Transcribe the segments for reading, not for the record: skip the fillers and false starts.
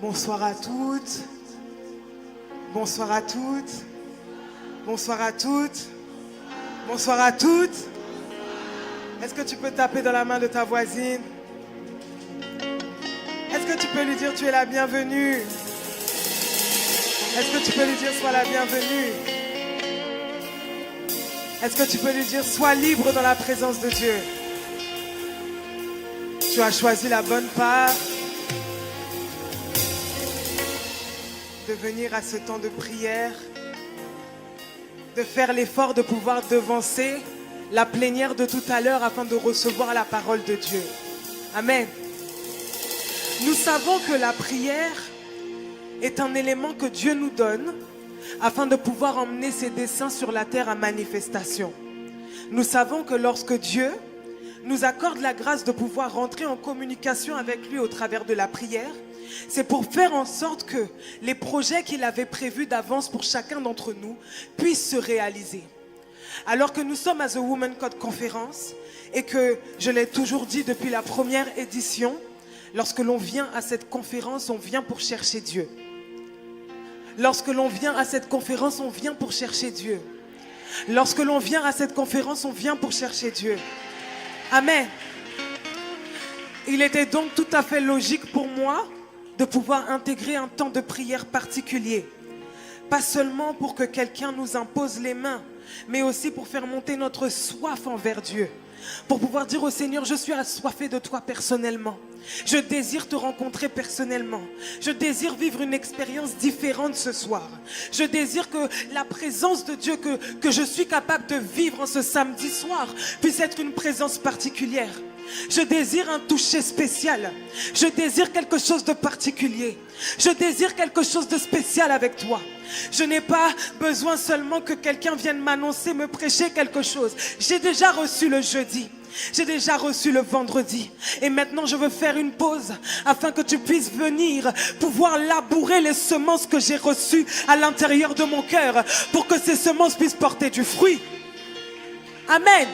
Bonsoir à toutes. Bonsoir à toutes. Bonsoir à toutes. Bonsoir à toutes. Est-ce que tu peux taper dans la main de ta voisine? Est-ce que tu peux lui dire tu es la bienvenue? Est-ce que tu peux lui dire sois la bienvenue? Est-ce que tu peux lui dire sois libre dans la présence de Dieu? Tu as choisi la bonne part de venir à ce temps de prière, de faire l'effort de pouvoir devancer la plénière de tout à l'heure afin de recevoir la parole de Dieu. Amen. Nous savons que la prière est un élément que Dieu nous donne afin de pouvoir emmener ses desseins sur la terre à manifestation. Nous savons que lorsque Dieu nous accorde la grâce de pouvoir rentrer en communication avec lui au travers de la prière, c'est pour faire en sorte que les projets qu'il avait prévus d'avance pour chacun d'entre nous puissent se réaliser. Alors que nous sommes à The Women Code Conference et que, je l'ai toujours dit depuis la première édition, lorsque l'on vient à cette conférence, on vient pour chercher Dieu. Lorsque l'on vient à cette conférence, on vient pour chercher Dieu. Lorsque l'on vient à cette conférence, on vient pour chercher Dieu. Amen. Il était donc tout à fait logique pour moi de pouvoir intégrer un temps de prière particulier. Pas seulement pour que quelqu'un nous impose les mains, mais aussi pour faire monter notre soif envers Dieu. Pour pouvoir dire au Seigneur, je suis assoiffé de toi personnellement. Je désire te rencontrer personnellement. Je désire vivre une expérience différente ce soir. Je désire que la présence de Dieu que je suis capable de vivre en ce samedi soir puisse être une présence particulière. Je désire un toucher spécial. Je désire quelque chose de particulier. Je désire quelque chose de spécial avec toi. Je n'ai pas besoin seulement que quelqu'un vienne m'annoncer, me prêcher quelque chose. J'ai déjà reçu le jeudi. J'ai déjà reçu le vendredi. Et maintenant je veux faire une pause afin que tu puisses venir pouvoir labourer les semences que j'ai reçues à l'intérieur de mon cœur pour que ces semences puissent porter du fruit. Amen.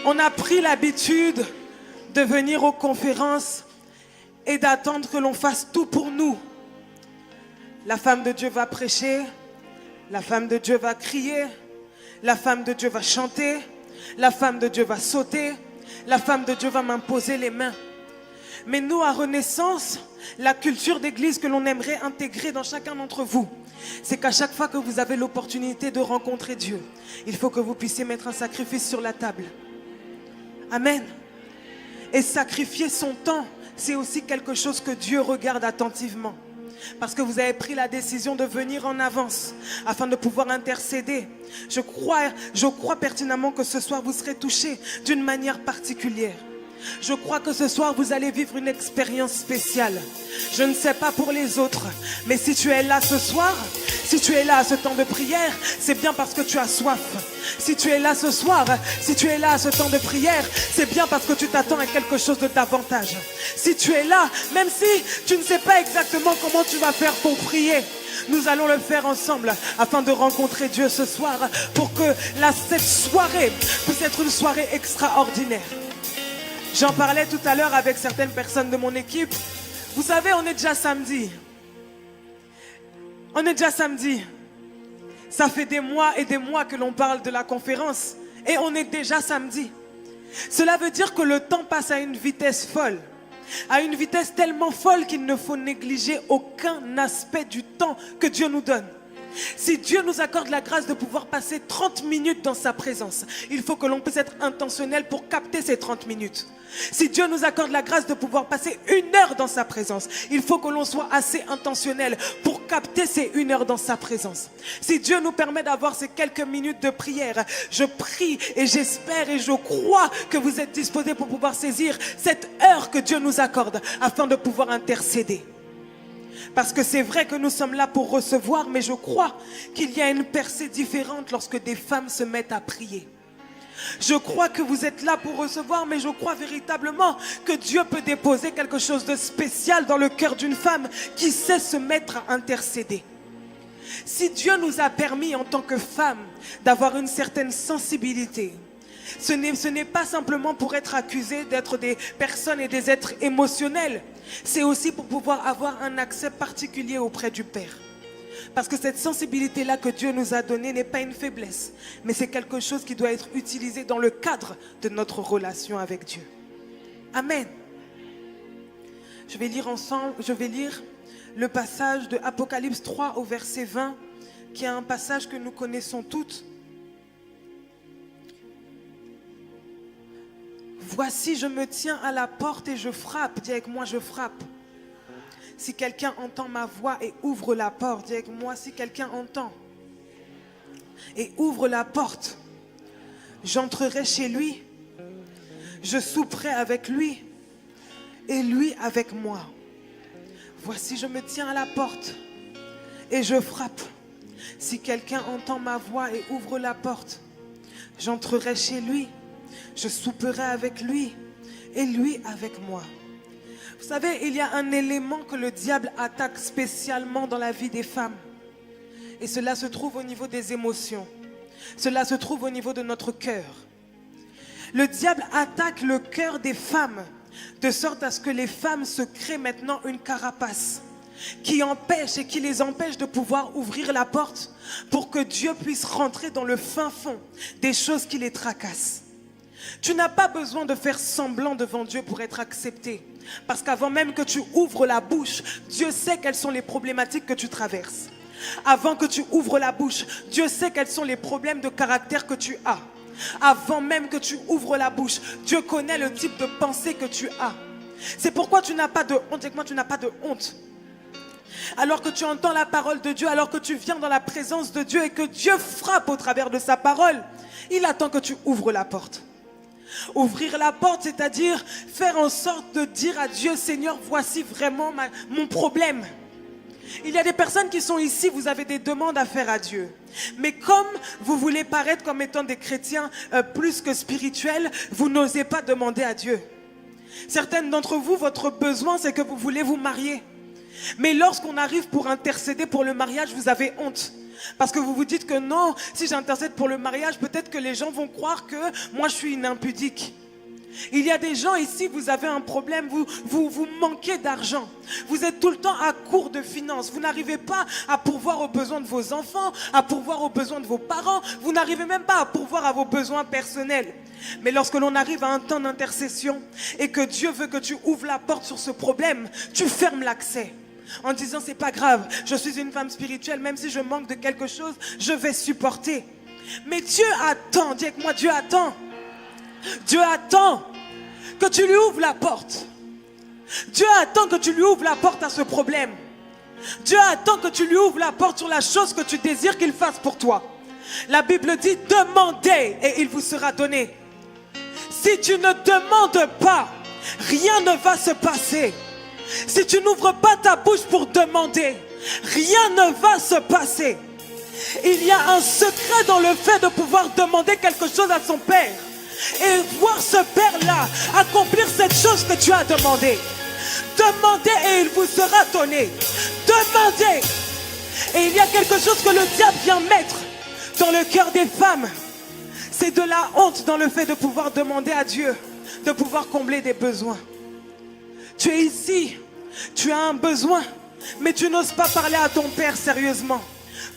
On a pris l'habitude de venir aux conférences et d'attendre que l'on fasse tout pour nous. La femme de Dieu va prêcher, la femme de Dieu va crier, la femme de Dieu va chanter, la femme de Dieu va sauter, la femme de Dieu va m'imposer les mains. Mais nous, à Renaissance, la culture d'église que l'on aimerait intégrer dans chacun d'entre vous, c'est qu'à chaque fois que vous avez l'opportunité de rencontrer Dieu, il faut que vous puissiez mettre un sacrifice sur la table. Amen. Et sacrifier son temps, c'est aussi quelque chose que Dieu regarde attentivement. Parce que vous avez pris la décision de venir en avance afin de pouvoir intercéder. Je crois pertinemment que ce soir vous serez touchés d'une manière particulière. Je crois que ce soir vous allez vivre une expérience spéciale. Je ne sais pas pour les autres, mais si tu es là ce soir, si tu es là à ce temps de prière, c'est bien parce que tu as soif. Si tu es là ce soir, si tu es là à ce temps de prière, c'est bien parce que tu t'attends à quelque chose de davantage. Si tu es là, même si tu ne sais pas exactement comment tu vas faire pour prier, nous allons le faire ensemble afin de rencontrer Dieu ce soir pour que cette soirée puisse être une soirée extraordinaire. J'en parlais tout à l'heure avec certaines personnes de mon équipe. Vous savez, on est déjà samedi. On est déjà samedi. Ça fait des mois et des mois que l'on parle de la conférence et on est déjà samedi. Cela veut dire que le temps passe à une vitesse folle. À une vitesse tellement folle qu'il ne faut négliger aucun aspect du temps que Dieu nous donne. Si Dieu nous accorde la grâce de pouvoir passer 30 minutes dans sa présence, il faut que l'on puisse être intentionnel pour capter ces 30 minutes. Si Dieu nous accorde la grâce de pouvoir passer 1 heure dans sa présence, il faut que l'on soit assez intentionnel pour capter ces 1 heure dans sa présence. Si Dieu nous permet d'avoir ces quelques minutes de prière, je prie et j'espère et je crois que vous êtes disposés pour pouvoir saisir cette heure que Dieu nous accorde afin de pouvoir intercéder. Parce que c'est vrai que nous sommes là pour recevoir, mais je crois qu'il y a une percée différente lorsque des femmes se mettent à prier. Je crois que vous êtes là pour recevoir, mais je crois véritablement que Dieu peut déposer quelque chose de spécial dans le cœur d'une femme qui sait se mettre à intercéder. Si Dieu nous a permis en tant que femmes d'avoir une certaine sensibilité, Ce n'est pas simplement pour être accusés d'être des personnes et des êtres émotionnels. C'est aussi pour pouvoir avoir un accès particulier auprès du Père. Parce que cette sensibilité-là que Dieu nous a donnée n'est pas une faiblesse, mais c'est quelque chose qui doit être utilisé dans le cadre de notre relation avec Dieu. Amen. Je vais lire le passage de Apocalypse 3 au verset 20, qui est un passage que nous connaissons toutes. Voici, je me tiens à la porte et je frappe. Dis avec moi, je frappe. Si quelqu'un entend ma voix et ouvre la porte, dis avec moi, si quelqu'un entend et ouvre la porte, j'entrerai chez lui, je souperai avec lui et lui avec moi. Voici, je me tiens à la porte et je frappe. Si quelqu'un entend ma voix et ouvre la porte, j'entrerai chez lui, je souperai avec lui et lui avec moi. Vous savez, il y a un élément que le diable attaque spécialement dans la vie des femmes. Et cela se trouve au niveau des émotions. Cela se trouve au niveau de notre cœur. Le diable attaque le cœur des femmes de sorte à ce que les femmes se créent maintenant une carapace qui empêche et qui les empêche de pouvoir ouvrir la porte pour que Dieu puisse rentrer dans le fin fond des choses qui les tracassent. Tu n'as pas besoin de faire semblant devant Dieu pour être accepté. Parce qu'avant même que tu ouvres la bouche, Dieu sait quelles sont les problématiques que tu traverses. Avant que tu ouvres la bouche, Dieu sait quels sont les problèmes de caractère que tu as. Avant même que tu ouvres la bouche, Dieu connaît le type de pensée que tu as. C'est pourquoi tu n'as pas de honte. Dis-moi, tu n'as pas de honte. Alors que tu entends la parole de Dieu, alors que tu viens dans la présence de Dieu et que Dieu frappe au travers de sa parole, il attend que tu ouvres la porte. Ouvrir la porte, c'est-à-dire faire en sorte de dire à Dieu, Seigneur, voici vraiment mon problème. Il y a des personnes qui sont ici, vous avez des demandes à faire à Dieu. Mais comme vous voulez paraître comme étant des chrétiens plus que spirituels, vous n'osez pas demander à Dieu. Certaines d'entre vous, votre besoin, c'est que vous voulez vous marier. Mais lorsqu'on arrive pour intercéder pour le mariage, vous avez honte. Parce que vous vous dites que non, si j'intercède pour le mariage, peut-être que les gens vont croire que moi je suis une impudique. Il y a des gens ici, vous avez un problème, vous manquez d'argent. Vous êtes tout le temps à court de finances. Vous n'arrivez pas à pourvoir aux besoins de vos enfants, à pourvoir aux besoins de vos parents. Vous n'arrivez même pas à pourvoir à vos besoins personnels. Mais lorsque l'on arrive à un temps d'intercession et que Dieu veut que tu ouvres la porte sur ce problème, tu fermes l'accès. En disant c'est pas grave, je suis une femme spirituelle, même si je manque de quelque chose, je vais supporter. Mais Dieu attend, dis avec moi, Dieu attend. Dieu attend que tu lui ouvres la porte. Dieu attend que tu lui ouvres la porte à ce problème. Dieu attend que tu lui ouvres la porte sur la chose que tu désires qu'il fasse pour toi. La Bible dit demandez et il vous sera donné. Si tu ne demandes pas, rien ne va se passer. Si tu n'ouvres pas ta bouche pour demander, rien ne va se passer. Il y a un secret dans le fait de pouvoir demander quelque chose à son Père et voir ce Père-là accomplir cette chose que tu as demandé. Demandez et il vous sera donné. Demandez. Et il y a quelque chose que le diable vient mettre dans le cœur des femmes. C'est de la honte dans le fait de pouvoir demander à Dieu, de pouvoir combler des besoins. Tu es ici, tu as un besoin, mais tu n'oses pas parler à ton Père sérieusement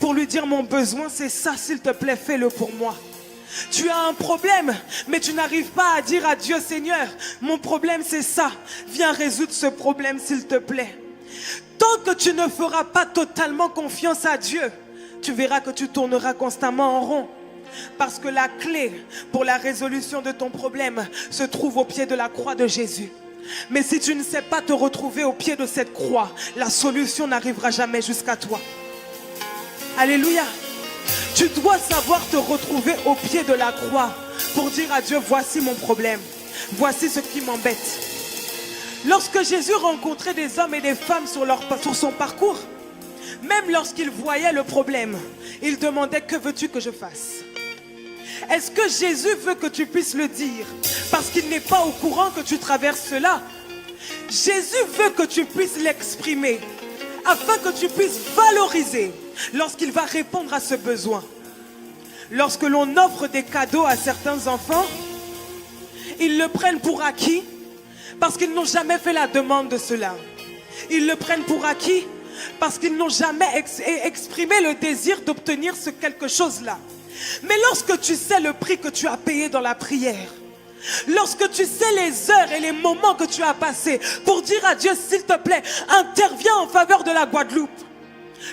pour lui dire mon besoin c'est ça, s'il te plaît, fais-le pour moi. Tu as un problème, mais tu n'arrives pas à dire à Dieu, Seigneur, mon problème c'est ça, viens résoudre ce problème s'il te plaît. Tant que tu ne feras pas totalement confiance à Dieu, tu verras que tu tourneras constamment en rond. Parce que la clé pour la résolution de ton problème se trouve au pied de la croix de Jésus. Mais si tu ne sais pas te retrouver au pied de cette croix, la solution n'arrivera jamais jusqu'à toi. Alléluia. Tu dois savoir te retrouver au pied de la croix pour dire à Dieu, voici mon problème, voici ce qui m'embête. Lorsque Jésus rencontrait des hommes et des femmes sur son parcours, même lorsqu'il voyait le problème, il demandait, que veux-tu que je fasse? Est-ce que Jésus veut que tu puisses le dire parce qu'il n'est pas au courant que tu traverses cela? Jésus veut que tu puisses l'exprimer afin que tu puisses valoriser lorsqu'il va répondre à ce besoin. lorsque l'on offre des cadeaux à certains enfants, ils le prennent pour acquis parce qu'ils n'ont jamais fait la demande de cela. Ils le prennent pour acquis parce qu'ils n'ont jamais exprimé le désir d'obtenir ce quelque chose-là. Mais lorsque tu sais le prix que tu as payé dans la prière, lorsque tu sais les heures et les moments que tu as passés pour dire à Dieu, s'il te plaît, interviens en faveur de la Guadeloupe.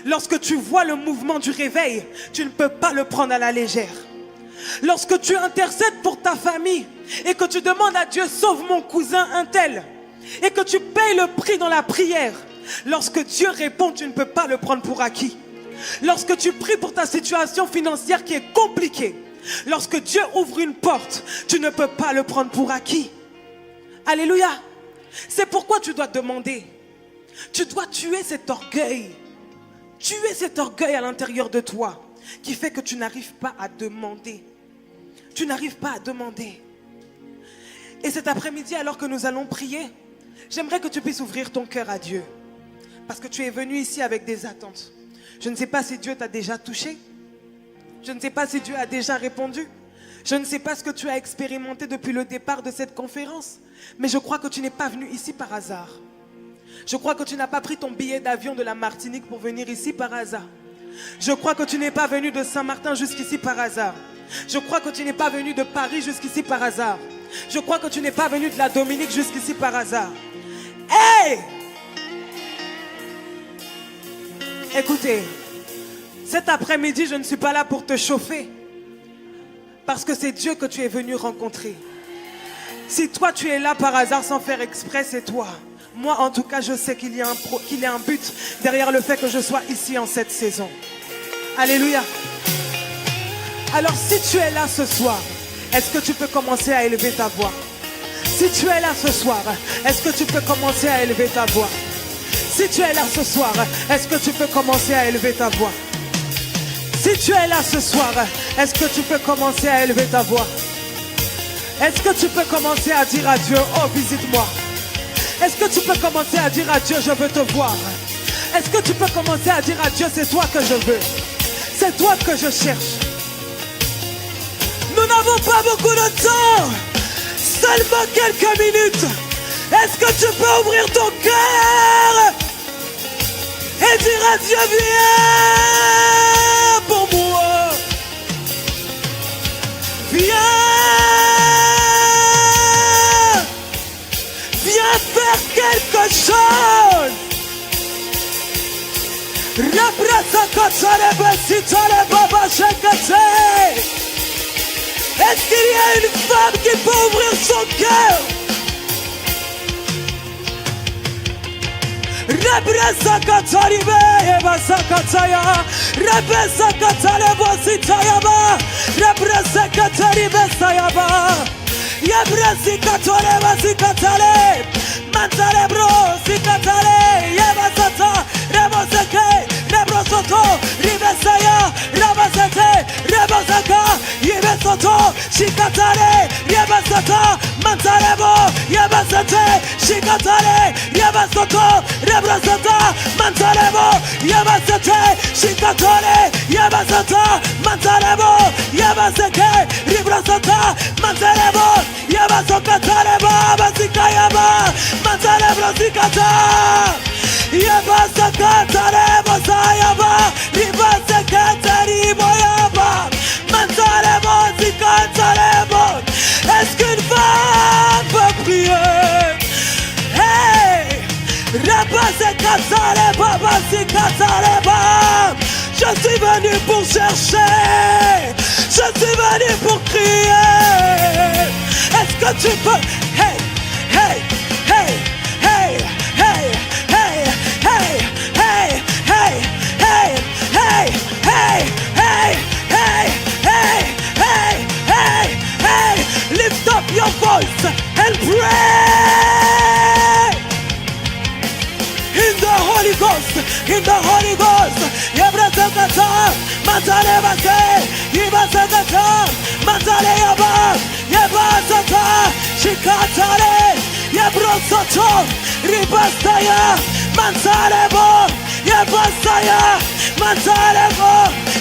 Lorsque tu vois le mouvement du réveil, tu ne peux pas le prendre à la légère. Lorsque tu intercèdes pour ta famille et que tu demandes à Dieu, sauve mon cousin un tel, et que tu payes le prix dans la prière, lorsque Dieu répond, tu ne peux pas le prendre pour acquis. Lorsque tu pries pour ta situation financière qui est compliquée, lorsque Dieu ouvre une porte, tu ne peux pas le prendre pour acquis. Alléluia. C'est pourquoi tu dois demander. Tu dois tuer cet orgueil. Tuer cet orgueil à l'intérieur de toi qui fait que tu n'arrives pas à demander. Tu n'arrives pas à demander. Et cet après-midi, alors que nous allons prier, j'aimerais que tu puisses ouvrir ton cœur à Dieu. Parce que tu es venu ici avec des attentes. Je ne sais pas si Dieu t'a déjà touché. Je ne sais pas si Dieu a déjà répondu. Je ne sais pas ce que tu as expérimenté depuis le départ de cette conférence. Mais je crois que tu n'es pas venu ici par hasard. Je crois que tu n'as pas pris ton billet d'avion de la Martinique pour venir ici par hasard. Je crois que tu n'es pas venu de Saint-Martin jusqu'ici par hasard. Je crois que tu n'es pas venu de Paris jusqu'ici par hasard. Je crois que tu n'es pas venu de la Dominique jusqu'ici par hasard. Hey! Écoutez, cet après-midi, je ne suis pas là pour te chauffer. Parce que c'est Dieu que tu es venu rencontrer. Si toi tu es là par hasard sans faire exprès, c'est toi. Moi en tout cas, je sais qu'il y a un but derrière le fait que je sois ici en cette saison. Alléluia. Alors si tu es là ce soir, est-ce que tu peux commencer à élever ta voix? Si tu es là ce soir, est-ce que tu peux commencer à élever ta voix? Si tu es là ce soir, est-ce que tu peux commencer à élever ta voix? Si tu es là ce soir, est-ce que tu peux commencer à élever ta voix? Est-ce que tu peux commencer à dire à Dieu, oh visite-moi? Est-ce que tu peux commencer à dire à Dieu, je veux te voir? Est-ce que tu peux commencer à dire à Dieu, c'est toi que je veux? C'est toi que je cherche. Nous n'avons pas beaucoup de temps, seulement quelques minutes. Est-ce que tu peux ouvrir ton cœur et dire à Dieu, viens pour moi? Viens, viens faire quelque chose. Est-ce qu'il y a une femme qui peut ouvrir son cœur? Est-ce qu'une femme peut prier? Hey! Je suis venu pour chercher. Je suis venu pour crier. Est-ce que tu peux? Hey! Hey! Hey! Hey! Hey! Hey! Hey! Hey! Hey! Hey! Hey! Hey! Hey! Hey! Hey! Hey! Hey! Hey! Lift up your voice and pray in the Holy Ghost, in the Holy Ghost. Yebrazakata, Matale Bate, Yebazakata, Matale Yaba, Yebazata, Shikatale, Yebrosoto, Ribastaya, Mansalebo, Yebastaya, Mansalebo,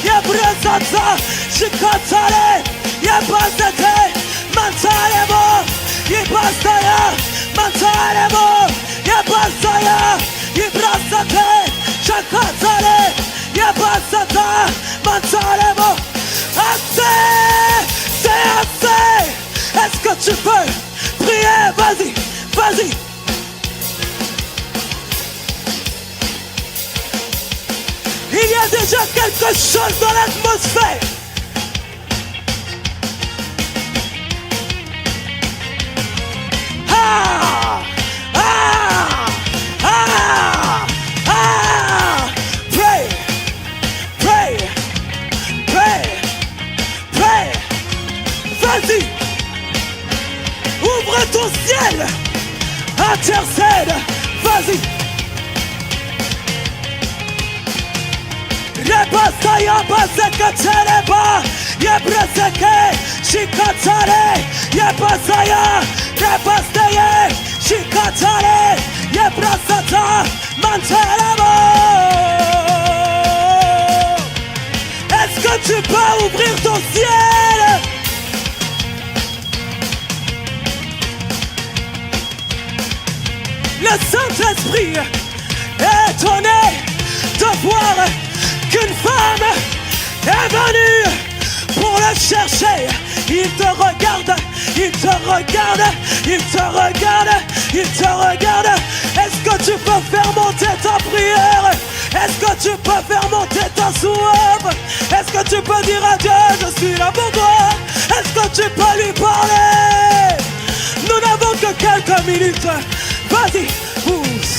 Yebrasata, Chikatale, Yapasate, Mantalebo, Yipastaya, Mantalebo, Yapastaya, Yiprasate, Chakatale, Yapasata, Mantalebo. Assez, c'est assez. Est-ce que tu peux prier? Vas-y, vas-y. Il y a déjà quelque chose dans l'atmosphère. Ah, ah, ah, ah. Pray, pray, pray, pray. Vas-y, ouvre ton ciel, intercède, vas-y. Repasaya baseka tereba, yebraseke, shikatare, yepasaya, repasaya, shikatare, yebrasata, manterebo. Est-ce que tu peux ouvrir ton ciel? Le Saint-Esprit est étonné de voir qu'une femme est venue pour le chercher. Il te regarde, il te regarde, il te regarde, il te regarde. Est-ce que tu peux faire monter ta prière? Est-ce que tu peux faire monter ta soif? Est-ce que tu peux dire à Dieu, je suis là pour toi? Est-ce que tu peux lui parler? Nous n'avons que quelques minutes. Vas-y, pousse.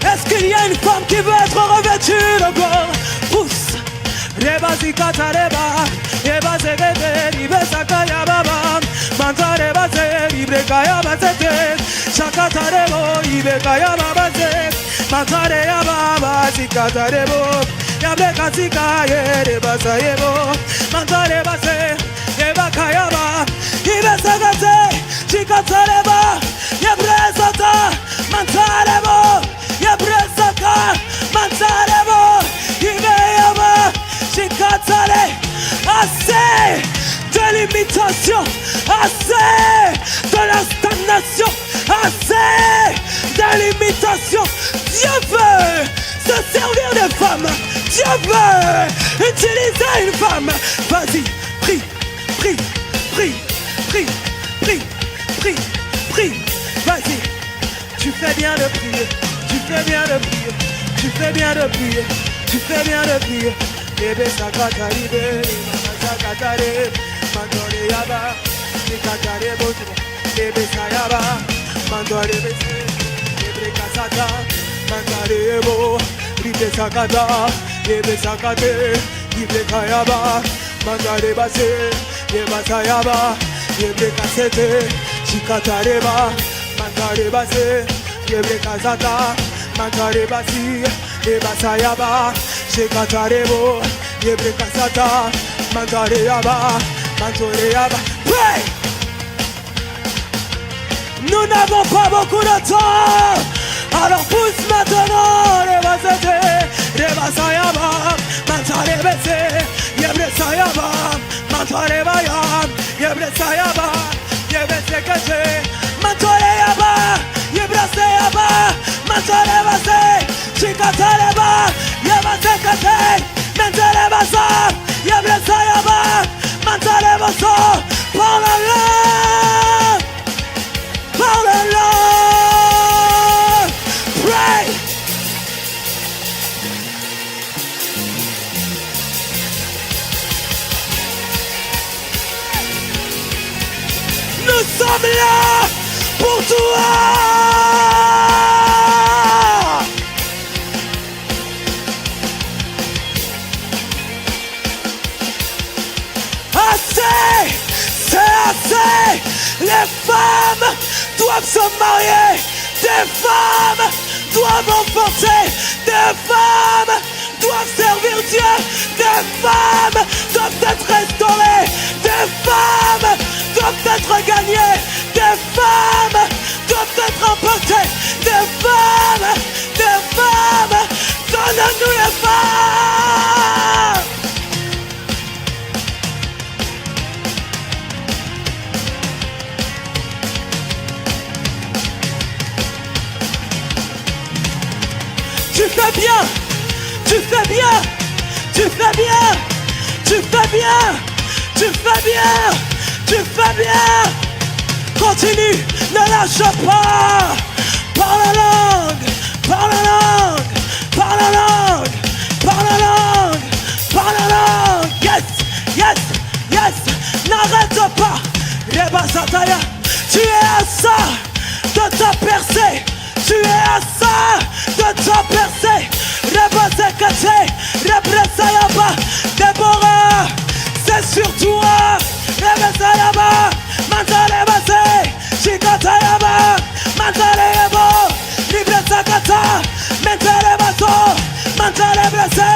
Est-ce qu'il y a une femme qui veut être revêtue de gloire? Pousse. Rebazika tareba, yebazegete, ibesakaya baba, mantareba se, ibrekaya bazete, shakatarebo, ibekaya babaze, mantareya baba, zikatarebo, yablekazika yerebazayebo, mantareba se, yebakaya ba, ibesakate, shikatareba, yebrezata, mantarebo, yebrezaka, mantarebo, ibeyaba. Assez de l'imitation, assez de la stagnation, assez de l'imitation. Dieu veut se servir des femmes. Dieu veut utiliser une femme. Vas-y, prie, prie, prie, prie, prie, prie, prie. Vas-y, tu fais bien de prier, tu fais bien de prier, tu fais bien de prier, tu fais bien de prier. Bebe sakata ibe, sakatare, mandore yaba, nikatare botu, bebe sayaba, mandore bese, bebe kasata, mandare ebo, bebe sakata, bebe sakate, bebe kayaba, mandare base, bebe sayaba, bebe kasete, chikatare ba, mandare base, bebe kasata, mandare basi, bebe sayaba. Shekatarebo, Yebrekasata, Mantareyaba, Mantoreyaba. Pray! Nous n'avons pas beaucoup de temps. Alors pousse maintenant, Rebasete, Rebasayaba, Mantarebese, Yebresayaba, Mantarebaya, Yebresayaba, Yebresekete, Mantoreyaba, Yebrasayaba, Mantarebase, Chikatareba, Yabasekate, Mantarebasa, Yebresayaba, Mantarebaso, parle-le, parle-le, pray. Nous sommes là pour toi. Assez, c'est assez. Les femmes doivent se marier. Des femmes doivent enfanter. Des femmes Des femmes doivent être restaurées. Des femmes doivent être gagnées. Des femmes doivent être emportées. Des femmes, donne-nous les femmes. Tu fais bien, tu fais bien, tu fais bien, tu fais bien, tu fais bien, tu fais bien. Continue, ne lâche pas. Parle la langue, parle la langue, parle la langue, parle la langue, parle la langue. Yes, yes, yes, n'arrête pas. Reba Sataya, tu es à ça de ta percée. Tu es à ça de ta percée. Reba Sekate, Reba Sayaba, Déborah, c'est sur toi. Reba Sayaba, Mantale Base, Chikatayaba, Mantale Ebo, Libre Sakata, Mentale Baso, Mantale Blessé,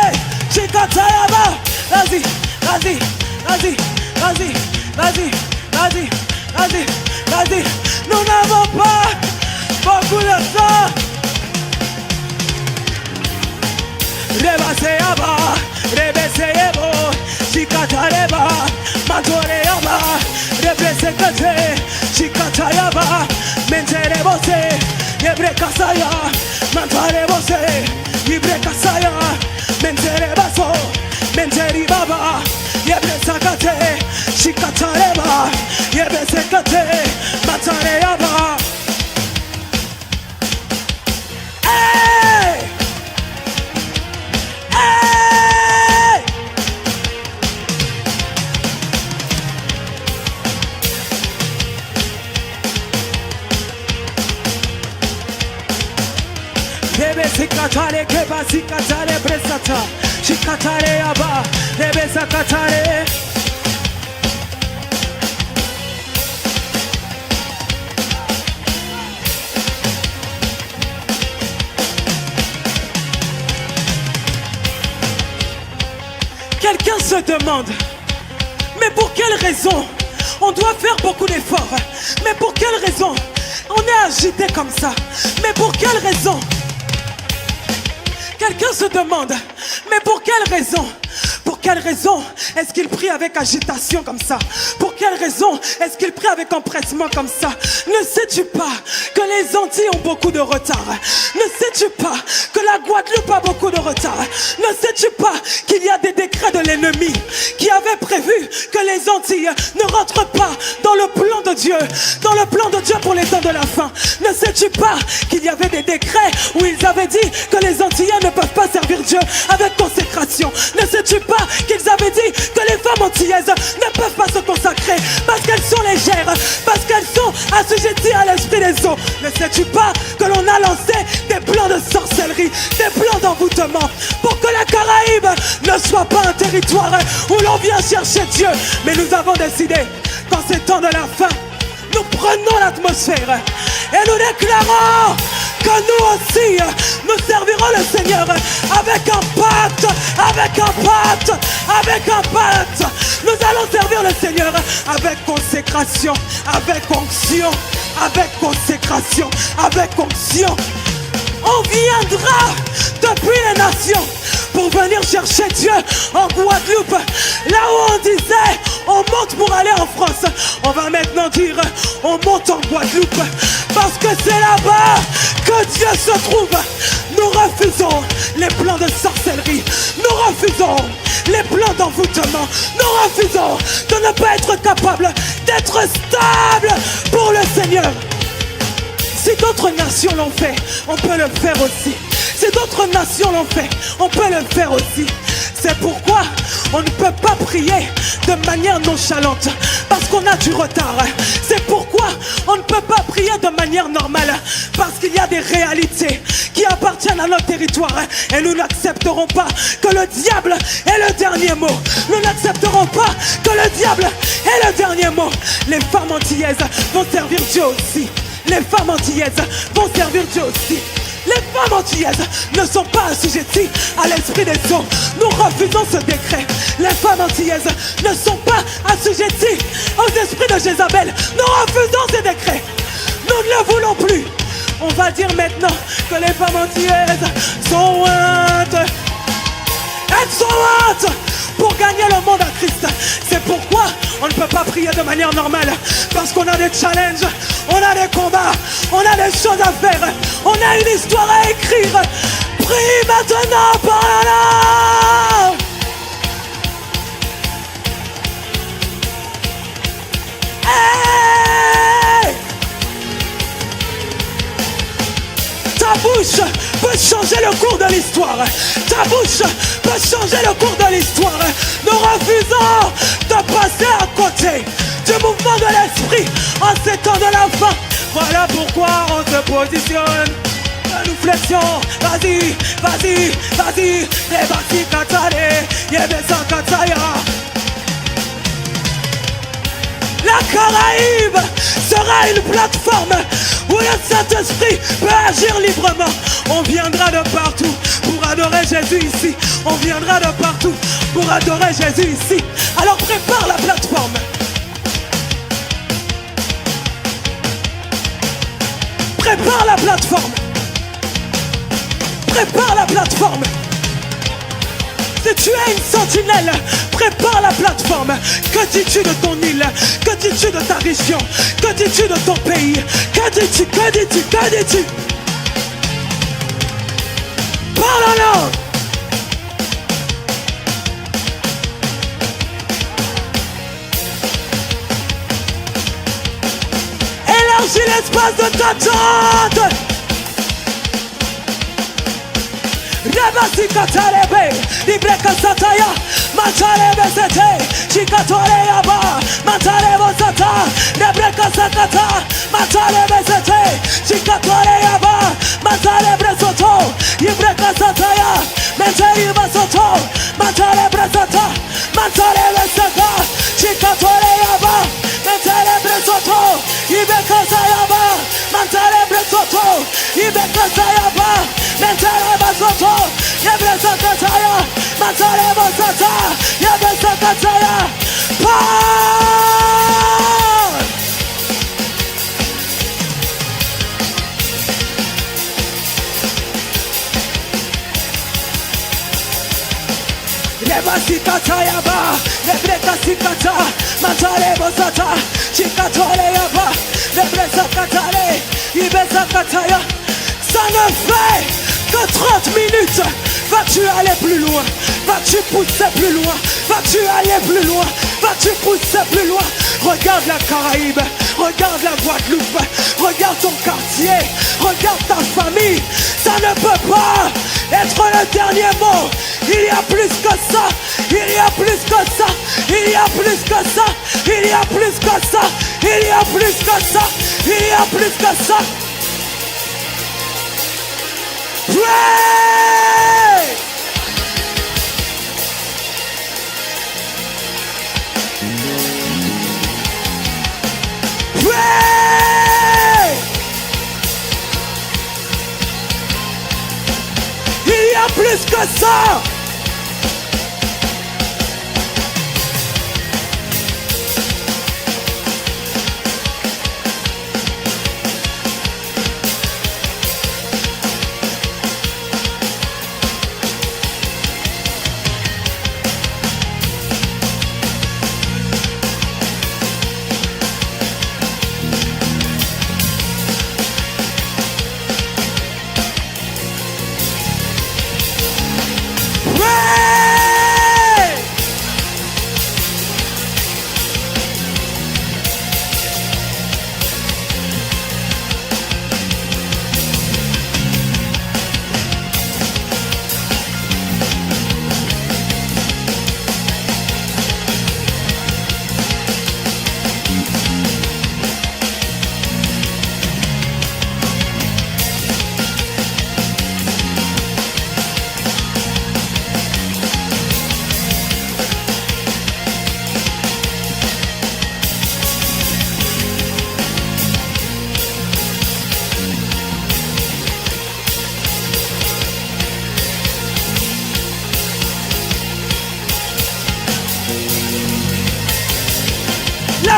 Chikatayaba. Vas-y, vas-y, vas-y, vas-y, vas-y, vas-y, vas-y, vas-y. Nous n'avons pas beaucoup de temps. Rebaseyaba, Rebeseyebo, Chikatareba, Mantoreyaba, Rebesekate, Chikatayaba, Menterebose, Yebrekasaya, Mantarebose, Yebrekasaya, Menterebaso, Menteribaba, Yebresakate, Chikatareba, Yebesekate, Mantareyaba. Hey! Hey! Rebe sikatare keba sikatare bresata, shikatare aba, rebe sakatare. Quelqu'un se demande, mais pour quelle raison on doit faire beaucoup d'efforts? Mais pour quelle raison on est agité comme ça? Mais pour quelle raison? Quelqu'un se demande, mais pour quelle raison? Pour quelle raison est-ce qu'il prie avec agitation comme ça? Pour quelle raison est-ce qu'il prie avec empressement comme ça? Ne sais-tu pas que les Antilles ont beaucoup de retard? Ne sais-tu pas que la Guadeloupe a beaucoup de retard? Ne sais-tu pas qu'il y a des décrets de l'ennemi qui avaient prévu que les Antilles ne rentrent pas dans le plan de Dieu, dans le plan de Dieu pour les temps de la fin? Ne sais-tu pas qu'il y avait des décrets où ils avaient dit que les Antillais ne peuvent pas servir Dieu avec consécration? Ne sais-tu pas qu'ils avaient dit que les femmes antillaises ne peuvent pas se consacrer parce qu'elles sont légères, parce qu'elles sont assujetties à l'esprit des eaux? Ne sais-tu pas que l'on a lancé des plans de sorcellerie, des plans d'envoûtement pour que la Caraïbe ne soit pas un territoire où l'on vient chercher Dieu? Mais nous avons décidé qu'en ces temps de la fin, nous prenons l'atmosphère et nous déclarons que nous aussi, nous servirons le Seigneur avec un pacte, avec un pacte, avec un pacte. Nous allons servir le Seigneur avec consécration, avec onction, avec consécration, avec onction. On viendra depuis les nations pour venir chercher Dieu en Guadeloupe. Là où on disait on monte pour aller en France, on va maintenant dire on monte en Guadeloupe parce que c'est là-bas que Dieu se trouve. Nous refusons les plans de sorcellerie, nous refusons les plans d'envoûtement, nous refusons de ne pas être capables d'être stables pour le Seigneur. Si d'autres nations l'ont fait, on peut le faire aussi. Si d'autres nations l'ont fait, on peut le faire aussi. C'est pourquoi on ne peut pas prier de manière nonchalante parce qu'on a du retard. C'est pourquoi on ne peut pas prier de manière normale parce qu'il y a des réalités qui appartiennent à notre territoire et nous n'accepterons pas que le diable ait le dernier mot. Nous n'accepterons pas que le diable ait le dernier mot. Les femmes antillaises vont servir Dieu aussi. Les femmes antillaises vont servir Dieu aussi. Les femmes antillaises ne sont pas assujetties à l'esprit des eaux. Nous refusons ce décret. Les femmes antillaises ne sont pas assujetties aux esprits de Jézabel. Nous refusons ce décret. Nous ne le voulons plus. On va dire maintenant que les femmes antillaises sont ointes. Elles sont ointes pour gagner le monde à Christ. C'est pourquoi on ne peut pas prier de manière normale. Parce qu'on a des challenges, on a des combats, on a des choses à faire, on a une histoire à écrire. Prie maintenant par là. Hey! Ta bouche peut changer le cours de l'histoire. Ta bouche peut changer le cours de l'histoire. Nous refusons de passer à côté du mouvement de l'esprit en ces temps de la fin. Voilà pourquoi on se positionne. Nous flexions. Vas-y, vas-y, vas-y. Les vas-y, katale. Yebesa kataya. La Caraïbe sera une plateforme où le Saint-Esprit peut agir librement. On viendra de partout pour adorer Jésus ici. On viendra de partout pour adorer Jésus ici. Alors prépare la plateforme. Prépare la plateforme. Prépare la plateforme. Si tu es une sentinelle, prépare la plateforme. Que dis-tu de ton île? Que dis-tu de ta région? Que dis-tu de ton pays? Que dis-tu? Que dis-tu? Que dis-tu? Parle en langue. Élargis l'espace de ta tente. Rebasi katarebe, libreka sataya, matarebe sete, chikatore yaba, matarebo sata, libreka sakata, matarebe sete, chikatore yaba, matarebre soto, libreka sataya, meteriba soto, matarebre sata, matarebe sata, chikatore yaba, matarebre soto, libreka sayaba, matarebre soto, libreka sayaba, matarebre soto. Yebesa kataya, matareba sata, yebesa kataya. Rebasi kataya ba, lebreka sikata, matareba sata, chikatole yaba, lebresa katale, yebesa kataya. Ça ne fait que 30 minutes. Vas-tu aller plus loin? Vas-tu pousser plus loin? Vas-tu aller plus loin? Vas-tu pousser plus loin? Regarde la Caraïbe, regarde la Guadeloupe, regarde ton quartier, regarde ta famille. Ça ne peut pas être le dernier mot. Il y a plus que ça, il y a plus que ça, il y a plus que ça, il y a plus que ça, il y a plus que ça, il y a plus que ça. Pray! Pray! Il y a plus que ça!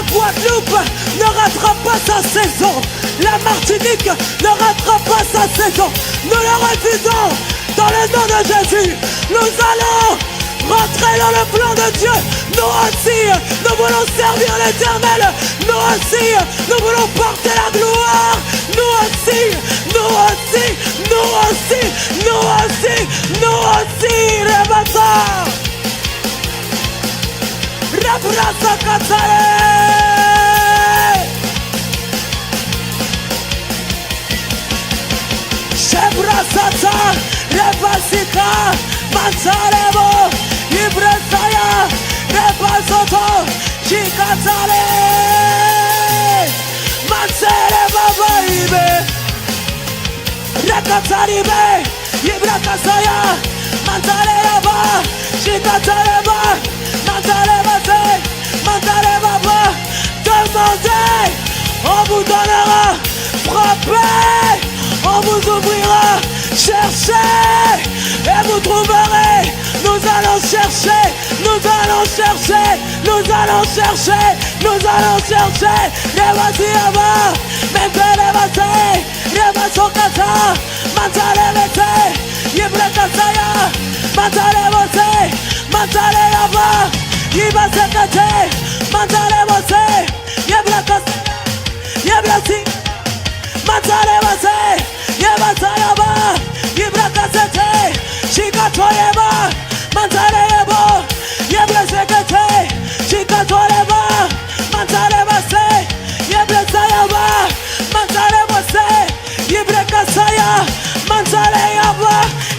La Guadeloupe ne ratera pas sa saison. La Martinique ne ratera pas sa saison. Nous le refusons dans le nom de Jésus. Nous allons rentrer dans le plan de Dieu. Nous aussi, nous voulons servir l'Éternel. Nous aussi, nous voulons porter la gloire. Nous aussi, nous aussi, nous aussi, nous aussi, nous aussi, les bâtards. Rabrasa Katare. Shebrasata, Rebasika, Mantarebo, Ibrasaya, Rebasoto, Chikatare, Mansere Babaibe, Rakataribe, Ibrakasaya, Mantareba, Chikatareba, Mantarebase, Mantarebaba, demandez, on vous donnera, frappez, on vous ouvrira, cherchez et vous trouverez. Nous allons chercher, nous allons chercher, nous allons chercher, nous allons chercher. Revasiava, Mentelevase, Revasokata, Mantalevese, Yebrekasaya, Mantalevose, Mantaleva, Yibasekate, Mantalevose, Yebrekasaya, Yebrasi. Mantalevase, Yebasayaba, Yebrakasete, Chikatoyeba, Mantalebo, Yebresekete, Chikatoyeba, Mantalevase, Yebresayaba, Mantalevase, Yebrekasaya, Mantaleyaba,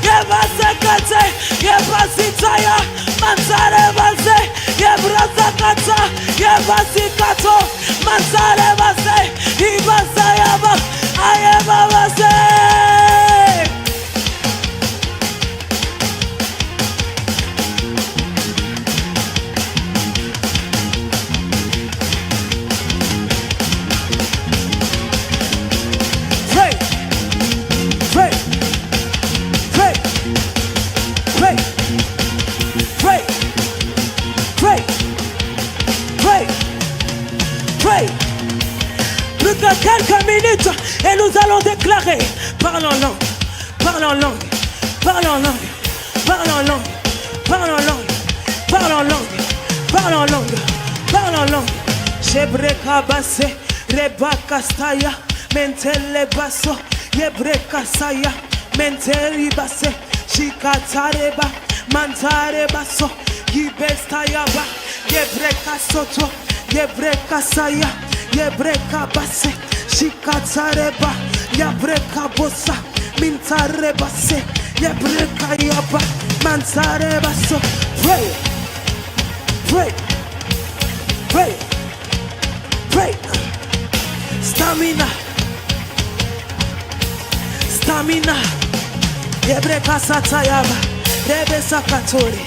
Yebasekete, Yebasitaya, Mantalevase, Yebrasakata, Yebasikato, Mantalevase, Yebasayaba, Ayebavase. Pray, pray, pray, pray, pray, pray, pray, pray. Plus que quelques minutes et nous allons déclarer. Parle en langue, parle en langue, parle en langue, parle en langue, parle en langue, parle en langue, parle en langue, parle en langue. Jebreka basse, rebaka staya, mentele basso, yebreka saya, menteli basse, shikatareba, mantare basso, yibestaya ba, yebreka soto, yebreka saya. Yebreka basse, shikatareba, yabreka bossa, mintareba se, yebreka yaba, mantareba so. Pray, pray, pray, pray. Stamina, stamina. Yebreka satayaba, rebe sakatori,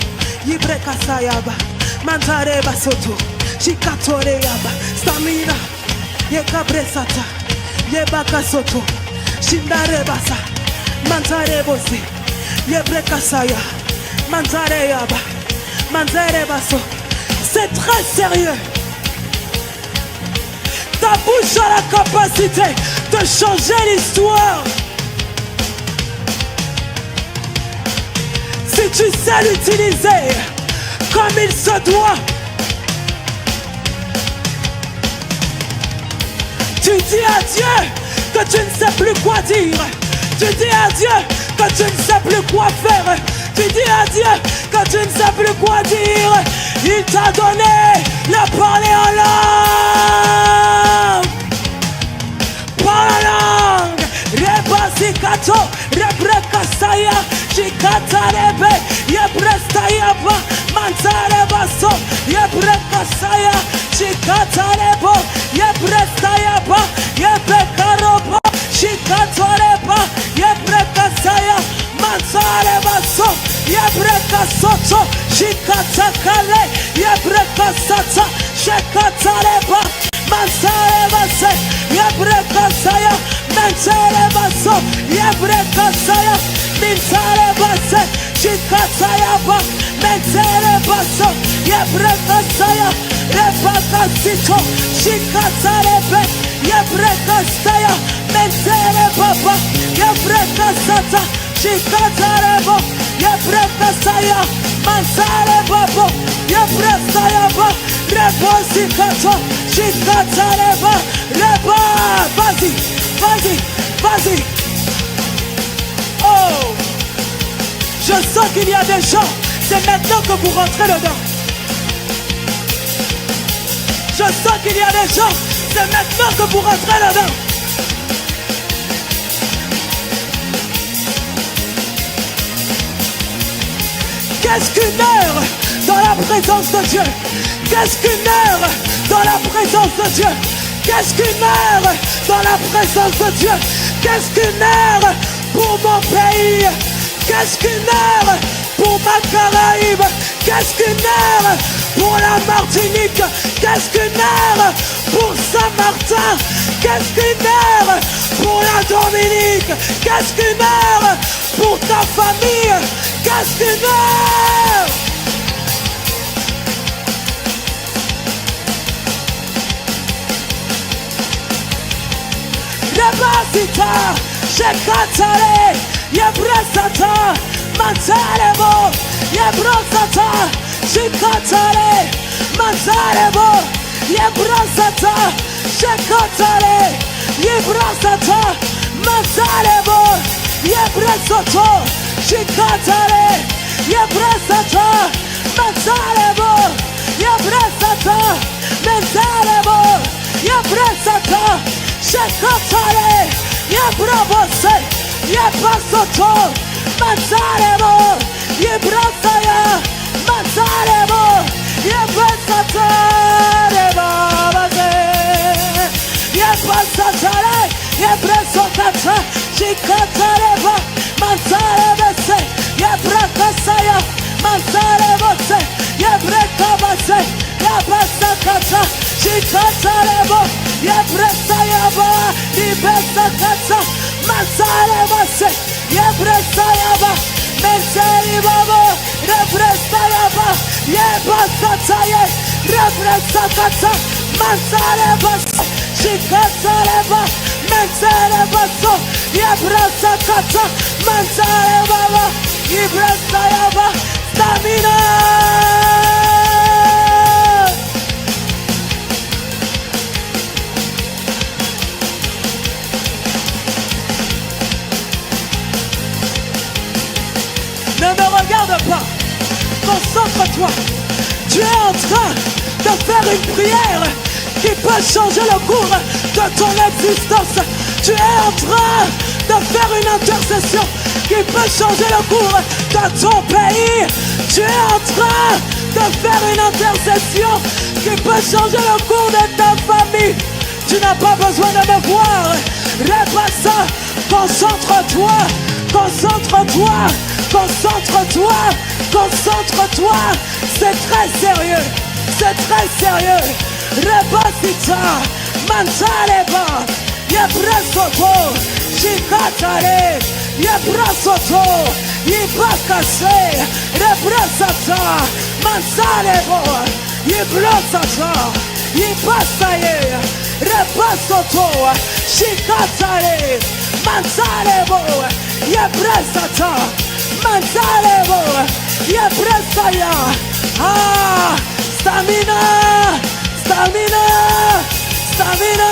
yebreka sayaba, mantareba soto, shikatore yaba, stamina. Yekabresata, Yebakasoto, Shindarebasa, Mantarebosi, Yebrekasaya, Mantareyaba, Mantarebaso. C'est très sérieux. Ta bouche a la capacité de changer l'histoire. Si tu sais l'utiliser comme il se doit. Tu dis à Dieu que tu ne sais plus quoi dire. Tu dis à Dieu que tu ne sais plus quoi faire. Tu dis à Dieu que tu ne sais plus quoi dire. Il t'a donné le parler en langue. Parle en langue. Rebasikato, Rebrekasaya, Chikatarebe, Yebrestayaba, Mantarebaso, Yebrekasaya, Chikatarebo, Yebrestayaba, Yebekaroba, Chikatareba, Yebrekasaya, Mantarebaso, Yebrekasoto, Chikatakale, Yebrekasata, Chikatareba, Mantarebase, Yebrekasaya, Mantarebaso, Yebrekasaya, Mintarebase, Chikatayaba, Mantarebaso, Yebrekasaya, Rebaka Rebasito, Shikatarebe, Yebrekastaya, Mentere Papa, Yebrekasata, Shikatarebo, Yebrekasaya, Mansare Babo, Yebrekasaya, Rebosikato, Shikatareba, Reba, vas-y, vas-y, vas-y. Oh, je sens qu'il y a des gens, c'est maintenant que vous rentrez dedans. Je sens qu'il y a des gens, c'est maintenant que vous rentrez dedans. Qu'est-ce qu'une heure dans la présence de Dieu? Qu'est-ce qu'une heure dans la présence de Dieu? Qu'est-ce qu'une heure dans la présence de Dieu? Qu'est-ce qu'une heure pour mon pays? Qu'est-ce qu'une heure pour ma Caraïbe? Qu'est-ce qu'une heure pour la Martinique? Qu'est-ce qu'une heure pour Saint-Martin? Qu'est-ce qu'une heure pour la Dominique? Qu'est-ce qu'une heure pour ta famille? Qu'est-ce qu'une heure? Rebasita, Shekatare, Yebrasata, Mantarebo, Yebrasata, Shekatare, Mantarebo, Yebrasata, Shekatare, Yebrasata, Mantarebo, Yebrasato, Shekatare, Yebrasata, Mantarebo, Yebrasata, Mantarebo, Yebrasata, Shekatare, Yebrabose, Yebrasoto, Mantarebo, Yebrasaya, Mantarebo, Yebrasatare, Babase, Yebrasatare, Yebrasokata, Shekatareba, Mantarebese, Yebrakasaya, Mantarebose, Yebrekabase, Yebasakata, Shekatarebo, Yebrasayaba, Yebasakata, Mantarebase, Yebresayaba, Menseribabo, Rebresayaba, Yebasataye, Rebresakata, Mantarebase, Shekatareba, Menserebaso, Yebrasakata, Mantarebaba, Yebrasayaba, Stamina. Ne me regarde pas, concentre-toi. Tu es en train de faire une prière qui peut changer le cours de ton existence. Tu es en train de faire une intercession qui peut changer le cours de ton pays. Tu es en train de faire une intercession qui peut changer le cours de ta famille. Tu n'as pas besoin de me voir. Repassa, concentre-toi, concentre-toi, concentre-toi, concentre-toi. C'est très sérieux, c'est très sérieux. Rebasita, Mantaleba, Yebrasoto, Shikatare, Yebrasoto, Yibakase, Rebrasata, Mantalebo, Yebrasata, Yibasaye, Rebasoto, Shikatare, Mantalebo, Yebrasata, Mantalebo, Yebrasaya. Ah, stamina, stamina, stamina.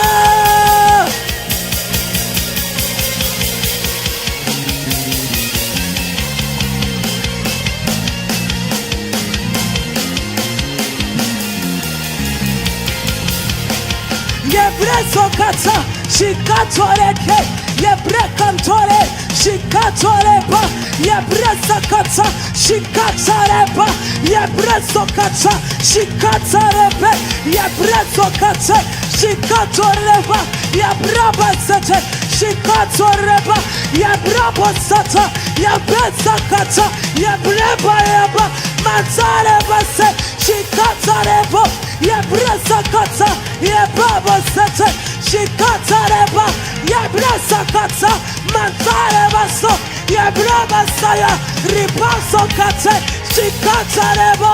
Yebresokata, Shikatoreke, Yebrekantore, Shikatoreba, Yebresakata, Shikatareba, Yebresokata, Shikatarebe, Yebresokata, Shikatoreba, Yebrabasate, Shikatoreba, Yebrabasata, Yebresakata, Yebrebayeba, Mantarebase, Shikatarebo, Yebresakata, Yebabasate, Shikatareba, Yebresakata, Mantarebaso, Yebrabasaya, Ribasokate, Shikatarebo,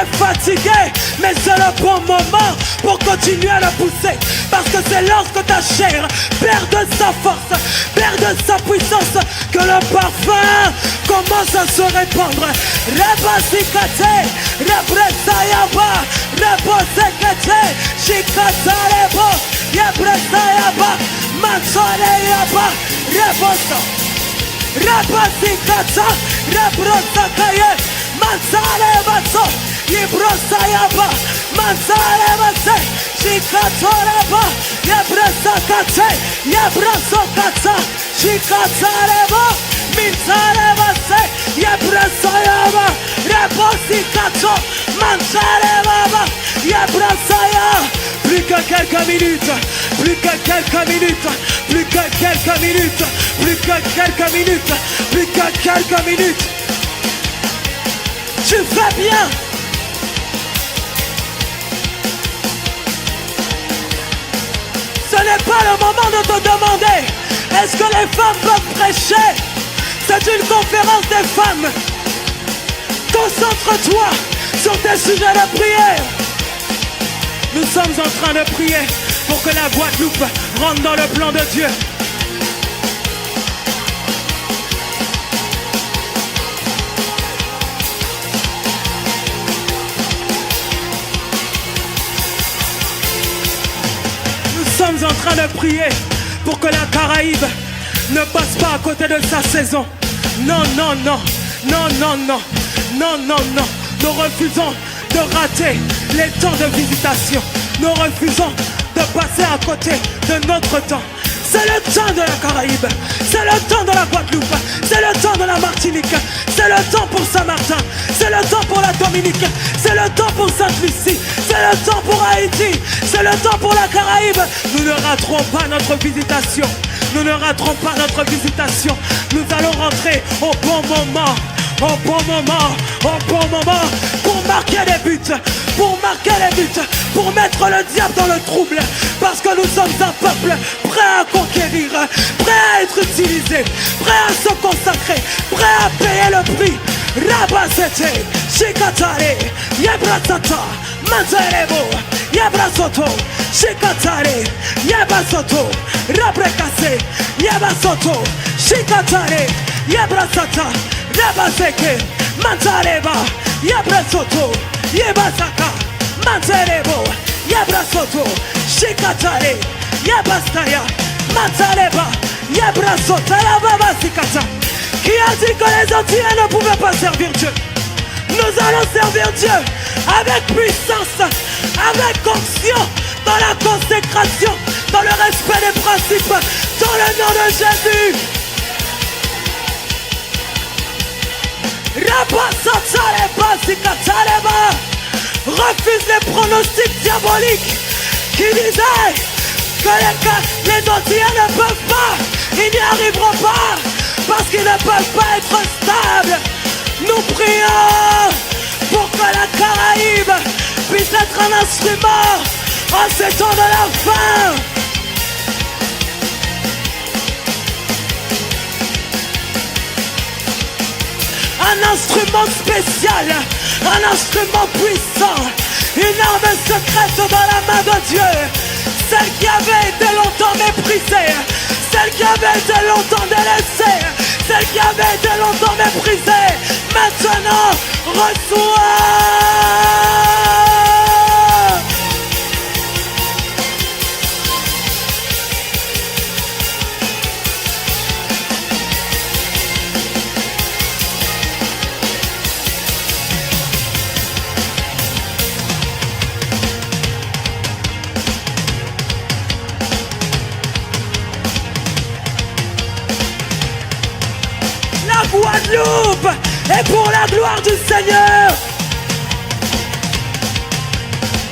es fatigué, mais c'est le bon moment pour continuer à le pousser. Parce que c'est lorsque ta chair perd de sa force, perd de sa puissance, que le parfum commence à se répandre. Rebasikate, Rebresayaba, Rebosekate, Shikatarebo, Yabresayaba, Mansoreyaba, Rebosa, Rebasikata, Rebrosakaye, Mansarebaso, Yibrosayaba, Mansarebase, Shikatoreba, Yabresakate, Yabrasokata, Shikatarebo, Minsarebase, Yabrasayaba, Rebosikato, Mansarebaba, Yabrasaya. Plus que quelques minutes, plus que quelques minutes, plus que quelques minutes, plus que quelques minutes, plus que quelques minutes. Tu fais bien. Ce n'est pas le moment de te demander est-ce que les femmes peuvent prêcher. C'est une conférence des femmes. Concentre-toi sur tes sujets de prière. Nous sommes en train de prier pour que la Guadeloupe rentre dans le plan de Dieu. Nous sommes en train de prier pour que la Caraïbe ne passe pas à côté de sa saison. Non, non, non, non, non, non, non, non, non. Nous refusons de rater les temps de visitation. Nous refusons de passer à côté de notre temps. C'est le temps de la Caraïbe, c'est le temps de la Guadeloupe, c'est le temps de la Martinique, c'est le temps pour Saint-Martin, c'est le temps pour la Dominique, c'est le temps pour Sainte-Lucie, c'est le temps pour Haïti, c'est le temps pour la Caraïbe. Nous ne raterons pas notre visitation. Nous ne raterons pas notre visitation. Nous allons rentrer au bon moment. Au bon moment, au bon moment, pour marquer les buts, pour marquer les buts, pour mettre le diable dans le trouble, parce que nous sommes un peuple prêt à conquérir, prêt à être utilisé, prêt à se consacrer, prêt à payer le prix. Rabasete, Shikatare, Yabrasata, Manzerebo, Yabrasoto, Shikatare, Yabasoto, Rabrekase, Yabasoto, Shikatare, Yabrasata, Yabaseke, Manzareba, Yabrasoto, Yabasaka, Manzarebo, Yabrasoto, Shikatare, Yabastaya, Manzareba, Yabrasota, Yabasikata. Qui a dit que les Antillais ne pouvaient pas servir Dieu? Nous allons servir Dieu avec puissance, avec onction, dans la consécration, dans le respect des principes, dans le nom de Jésus. Refuse les pronostics diaboliques qui disaient que les Antillais ne peuvent pas, ils n'y arriveront pas parce qu'ils ne peuvent pas être stables. Nous prions pour que la Caraïbe puisse être un instrument en ces temps de la fin. Un instrument spécial, un instrument puissant, une arme secrète dans la main de Dieu, celle qui avait été longtemps méprisée, celle qui avait été longtemps délaissée, celle qui avait été longtemps méprisée, maintenant reçoit. Guadeloupe et pour la gloire du Seigneur.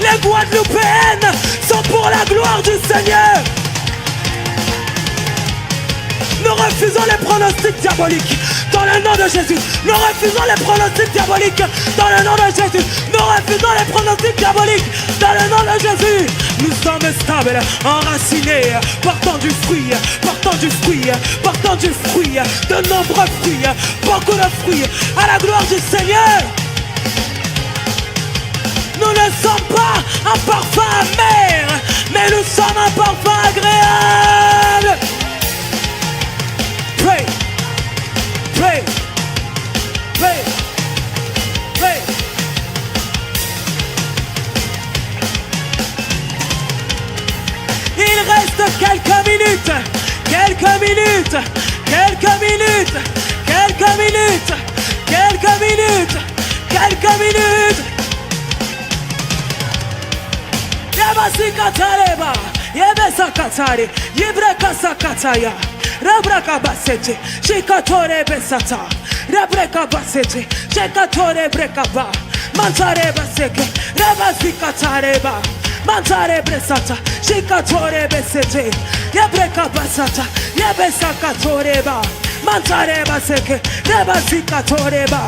Les Guadeloupéennes sont pour la gloire du Seigneur. Nous refusons les pronostics diaboliques dans le nom de Jésus. Nous refusons les pronostics diaboliques dans le nom de Jésus. Nous refusons les pronostics diaboliques dans le nom de Jésus. Nous sommes stables, enracinés, portant du fruit, portant du fruit, portant du fruit, de nombreux fruits, beaucoup de fruits, à la gloire du Seigneur. ne sommes pas un parfum amer, mais nous sommes un parfum agréable. Pray, pray, pray, pray. Il reste quelques minutes, quelques minutes, quelques minutes, quelques minutes, quelques minutes, quelques minutes. Yabasi katareba, yebesa katari, yebreka sakataya, rabraka basete, shikatore besata, rabreka basete, shikatore brekaba, mantare baseke, rabasi katareba. Mantare bresata, shikatore besete, yebreka basata, yebesaka toreba, mantare baseke, rebasika toreba,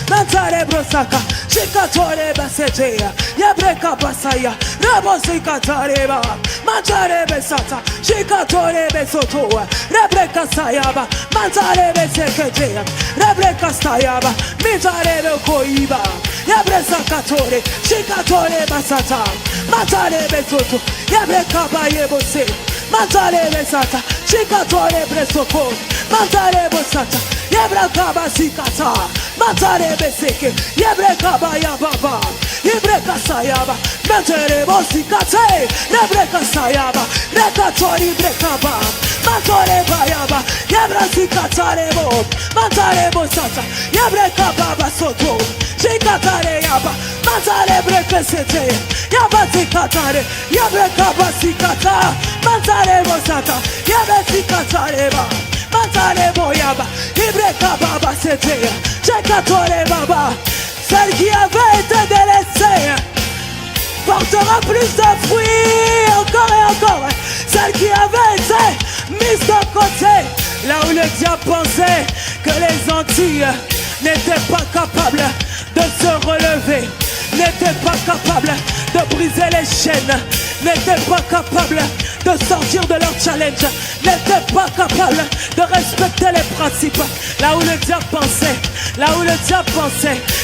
mantare brosaka, shikatore besete, yebreka basaya, rebosika toreba, mantare besata, shikatore besoto, rebreka sayaba, mantare beseke, rebreka sayaba, mintare bekoiba, yebresaka tore, shikatore basata. Mantare besoto, yabreka baye bose. Mantare besata, shikatore bresoko. Mantare bosata, yabreka basikata. Mantare beseke, yabreka baya baba. Yabreka sayaba, mantare bosikate. Yabreka sayaba, rekatori brekaba. Mantare bayaba, yabrasikatare bo. Mantare bosata, yabreka baba soto. Shikatare yaba, mantare brekesete. Yabasi katare, yabreka basikata, mantare bosata, yabasi katare ba, mantare boyaba, yabreka baba sete, chekatore baba, celle qui avait été délaissée portera plus de fruits, encore et encore, celle qui avait été mise de côté, là où le diable pensait que les Antilles n'étaient pas capables de se relever, n'étaient pas capables de briser les chaînes, n'étaient pas capables de sortir de leur challenge, n'étaient pas capables de respecter les principes. Là où le diable pensait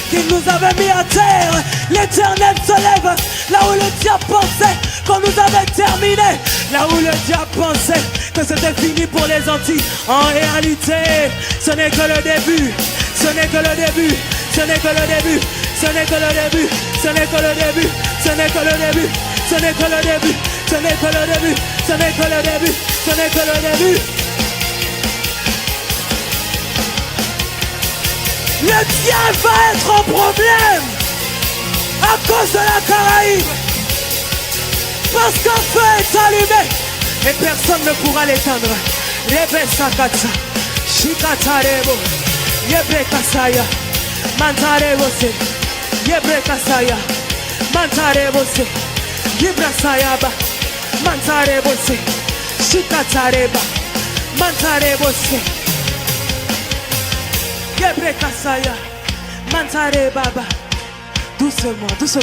qu'il nous avait mis à terre, l'Éternel se lève. Là où le diable pensait qu'on nous avait terminé, là où le diable pensait que c'était fini pour les Antilles, en réalité, ce n'est que le début, ce n'est que le début, ce n'est que le début, ce n'est que le début, ce n'est que le début, ce n'est que le début, ce n'est que le début, ce n'est que le début, ce n'est que le début, ce n'est que le début. Le diable va être en problème à cause de la Caraïbe, parce qu'un feu est allumé et personne ne pourra l'éteindre. Rebe sakata, shikatarebo, yebe kasaya, mantarebo se, yebe kasaya, mantarebo se, yibra sayaba, mantarebo se, shikatareba, mantarebo se, yebe kasaya, mantareba ba. Doucement, doucement.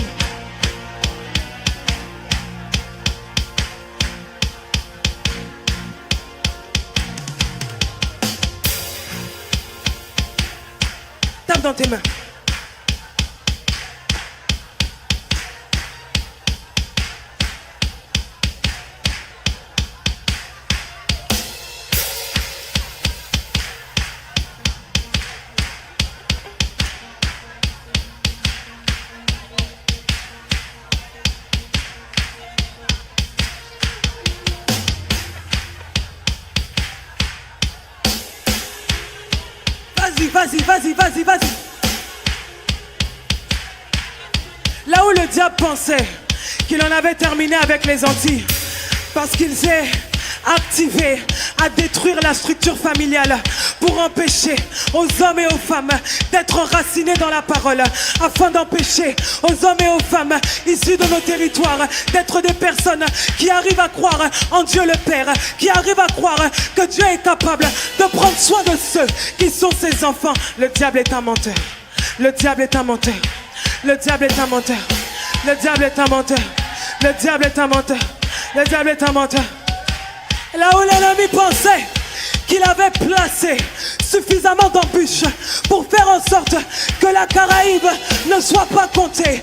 Tape dans tes mains. Vas-y. Là où le diable pensait qu'il en avait terminé avec les Antilles, parce qu'il s'est activé à détruire la structure familiale pour empêcher aux hommes et aux femmes d'être enracinés dans la parole, afin d'empêcher aux hommes et aux femmes issus de nos territoires d'être des personnes qui arrivent à croire en Dieu le Père, qui arrivent à croire que Dieu est capable de prendre soin de ceux qui sont ses enfants. Le diable est un menteur. Le diable est un menteur. Le diable est un menteur. Le diable est un menteur. Le diable est un menteur. Le diable est un menteur. Là où l'ennemi pensait qu'il avait placé suffisamment d'embûches pour faire en sorte que la Caraïbe ne soit pas comptée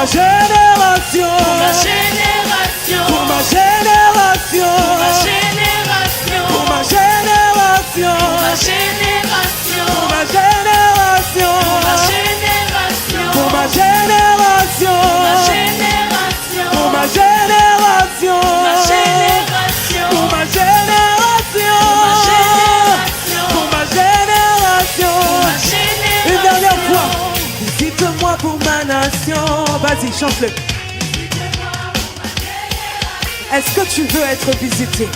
ma génération, pour ma génération, pour ma génération, pour ma génération, pour ma génération, pour ma pour ma génération, génération, pour pour ma ma génération, génération, pour pour ma ma génération, génération, pour ma génération. Une dernière fois, visite-moi pour ma nation. Vas-y, chante-le. Est-ce que tu veux être visité?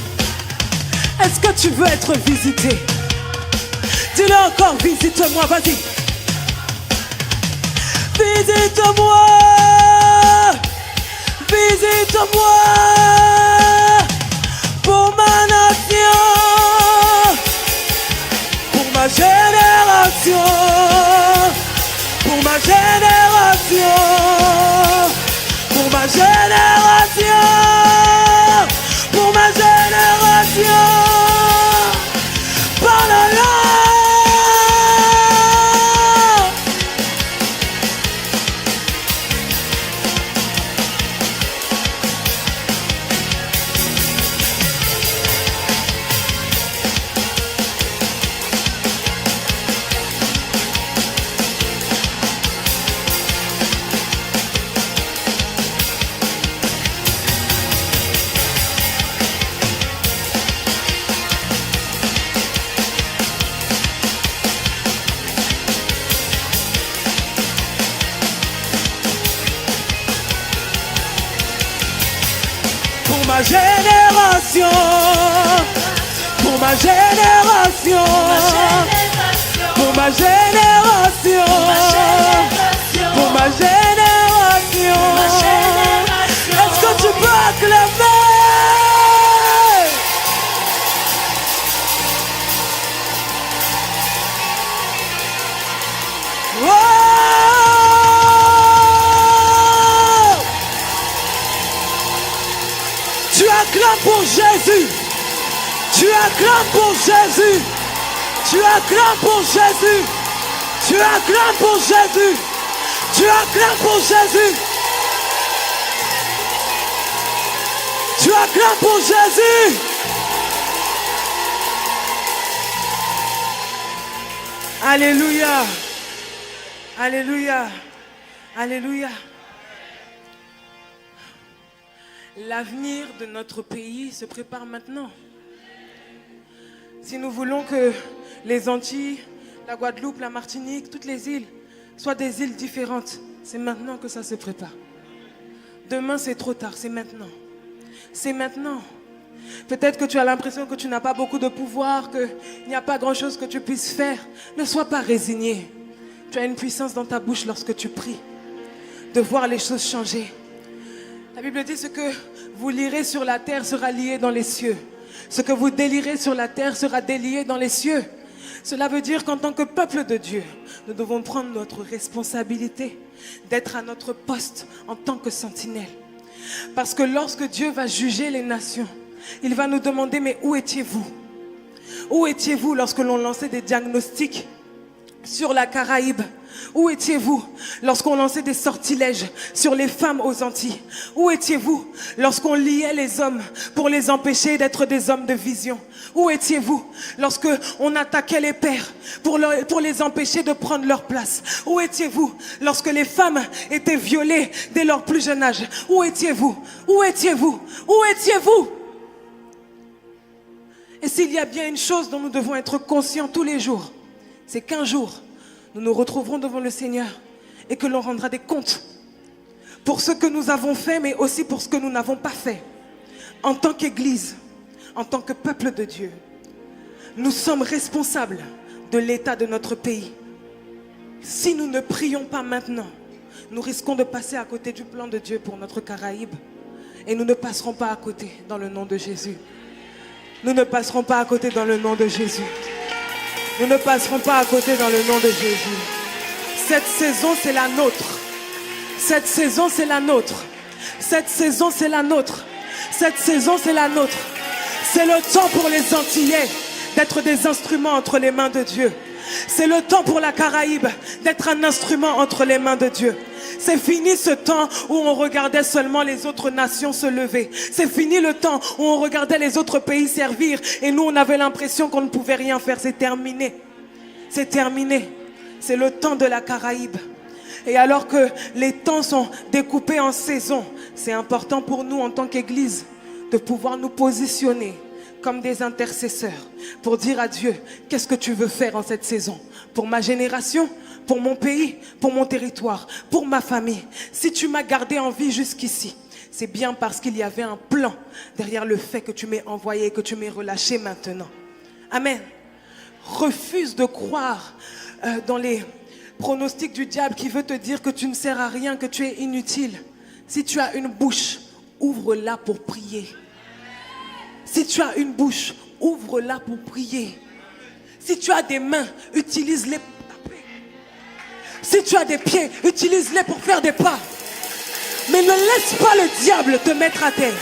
Est-ce que tu veux être visité? Dis-le encore, visite-moi, vas-y. Visite-moi, visite-moi pour ma nation, pour ma génération, pour ma génération, pour ma génération, pour ma génération. Parle-le. Pour ma génération, pour ma génération, pour ma génération, pour ma génération. Est-ce que tu peux acclamer? Oh! Tu acclames pour Jésus. Tu acclames pour Jésus. Tu acclames pour Jésus. Tu acclames pour Jésus. Tu acclames pour Jésus. Tu acclames pour Jésus. Alléluia. Alléluia. Alléluia. L'avenir de notre pays se prépare maintenant. Si nous voulons que les Antilles, la Guadeloupe, la Martinique, toutes les îles soient des îles différentes, c'est maintenant que ça se prépare. Demain, c'est trop tard, c'est maintenant. C'est maintenant. Peut-être que tu as l'impression que tu n'as pas beaucoup de pouvoir, qu'il n'y a pas grand-chose que tu puisses faire. Ne sois pas résigné. Tu as une puissance dans ta bouche lorsque tu pries, de voir les choses changer. La Bible dit: ce que vous lirez sur la terre sera lié dans les cieux. Ce que vous délirez sur la terre sera délié dans les cieux. Cela veut dire qu'en tant que peuple de Dieu, nous devons prendre notre responsabilité d'être à notre poste en tant que sentinelle. Parce que lorsque Dieu va juger les nations, il va nous demander: mais où étiez-vous? Où étiez-vous lorsque l'on lançait des diagnostics sur la Caraïbe? Où étiez-vous lorsqu'on lançait des sortilèges sur les femmes aux Antilles? Où étiez-vous lorsqu'on liait les hommes pour les empêcher d'être des hommes de vision? Où étiez-vous lorsqu'on attaquait les pères pour les empêcher de prendre leur place? Où étiez-vous lorsque les femmes étaient violées dès leur plus jeune âge? Où étiez-vous? Où étiez-vous? Où étiez-vous? Et s'il y a bien une chose dont nous devons être conscients tous les jours, c'est qu'un jour, nous nous retrouverons devant le Seigneur et que l'on rendra des comptes pour ce que nous avons fait, mais aussi pour ce que nous n'avons pas fait. En tant qu'Église, en tant que peuple de Dieu, nous sommes responsables de l'état de notre pays. Si nous ne prions pas maintenant, nous risquons de passer à côté du plan de Dieu pour notre Caraïbe. Et nous ne passerons pas à côté dans le nom de Jésus. Nous ne passerons pas à côté dans le nom de Jésus. Nous ne passerons pas à côté dans le nom de Jésus. Cette saison, c'est la nôtre. Cette saison, c'est la nôtre. Cette saison, c'est la nôtre. Cette saison, c'est la nôtre. C'est le temps pour les Antillais d'être des instruments entre les mains de Dieu. C'est le temps pour la Caraïbe d'être un instrument entre les mains de Dieu. C'est fini ce temps où on regardait seulement les autres nations se lever. C'est fini le temps où on regardait les autres pays servir et nous on avait l'impression qu'on ne pouvait rien faire. C'est terminé. C'est terminé. C'est le temps de la Caraïbe. Et alors que les temps sont découpés en saisons, c'est important pour nous en tant qu'Église de pouvoir nous positionner comme des intercesseurs pour dire à Dieu, qu'est-ce que tu veux faire en cette saison? Pour ma génération, pour mon pays, pour mon territoire, pour ma famille. Si tu m'as gardé en vie jusqu'ici, c'est bien parce qu'il y avait un plan derrière le fait que tu m'aies envoyé, que tu m'aies relâché maintenant. Amen. Refuse de croire dans les pronostics du diable qui veut te dire que tu ne sers à rien, que tu es inutile. Si tu as une bouche, ouvre-la pour prier. Si tu as une bouche, ouvre-la pour prier. Si tu as des mains, utilise-les pour taper. Si tu as des pieds, utilise-les pour faire des pas. Mais ne laisse pas le diable te mettre à terre.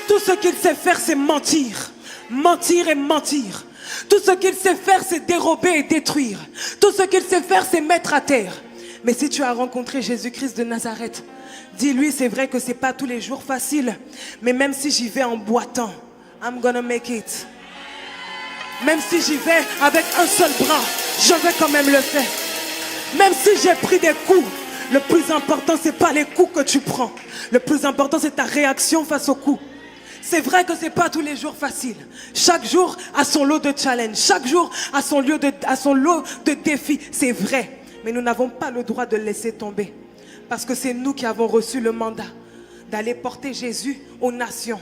Tout ce qu'il sait faire, c'est mentir. Mentir et mentir. Tout ce qu'il sait faire, c'est dérober et détruire. Tout ce qu'il sait faire, c'est mettre à terre. Mais si tu as rencontré Jésus-Christ de Nazareth, dis-lui, c'est vrai que c'est pas tous les jours facile. Mais même si j'y vais en boitant, I'm gonna make it. Même si j'y vais avec un seul bras, je vais quand même le faire. Même si j'ai pris des coups, le plus important, c'est pas les coups que tu prends. Le plus important, c'est ta réaction face aux coups. C'est vrai que c'est pas tous les jours facile. Chaque jour a son lot de challenge. Chaque jour a son lot de défis. C'est vrai. Mais nous n'avons pas le droit de laisser tomber. Parce que c'est nous qui avons reçu le mandat d'aller porter Jésus aux nations.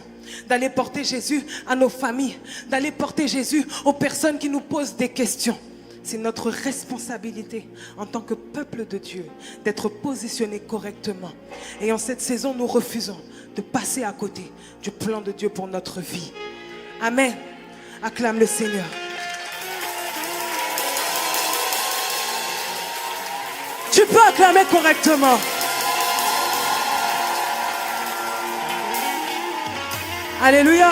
D'aller porter Jésus à nos familles. D'aller porter Jésus aux personnes qui nous posent des questions. C'est notre responsabilité en tant que peuple de Dieu d'être positionnés correctement. Et en cette saison, nous refusons de passer à côté du plan de Dieu pour notre vie. Amen. Acclame le Seigneur. Tu peux acclamer correctement. Alléluia.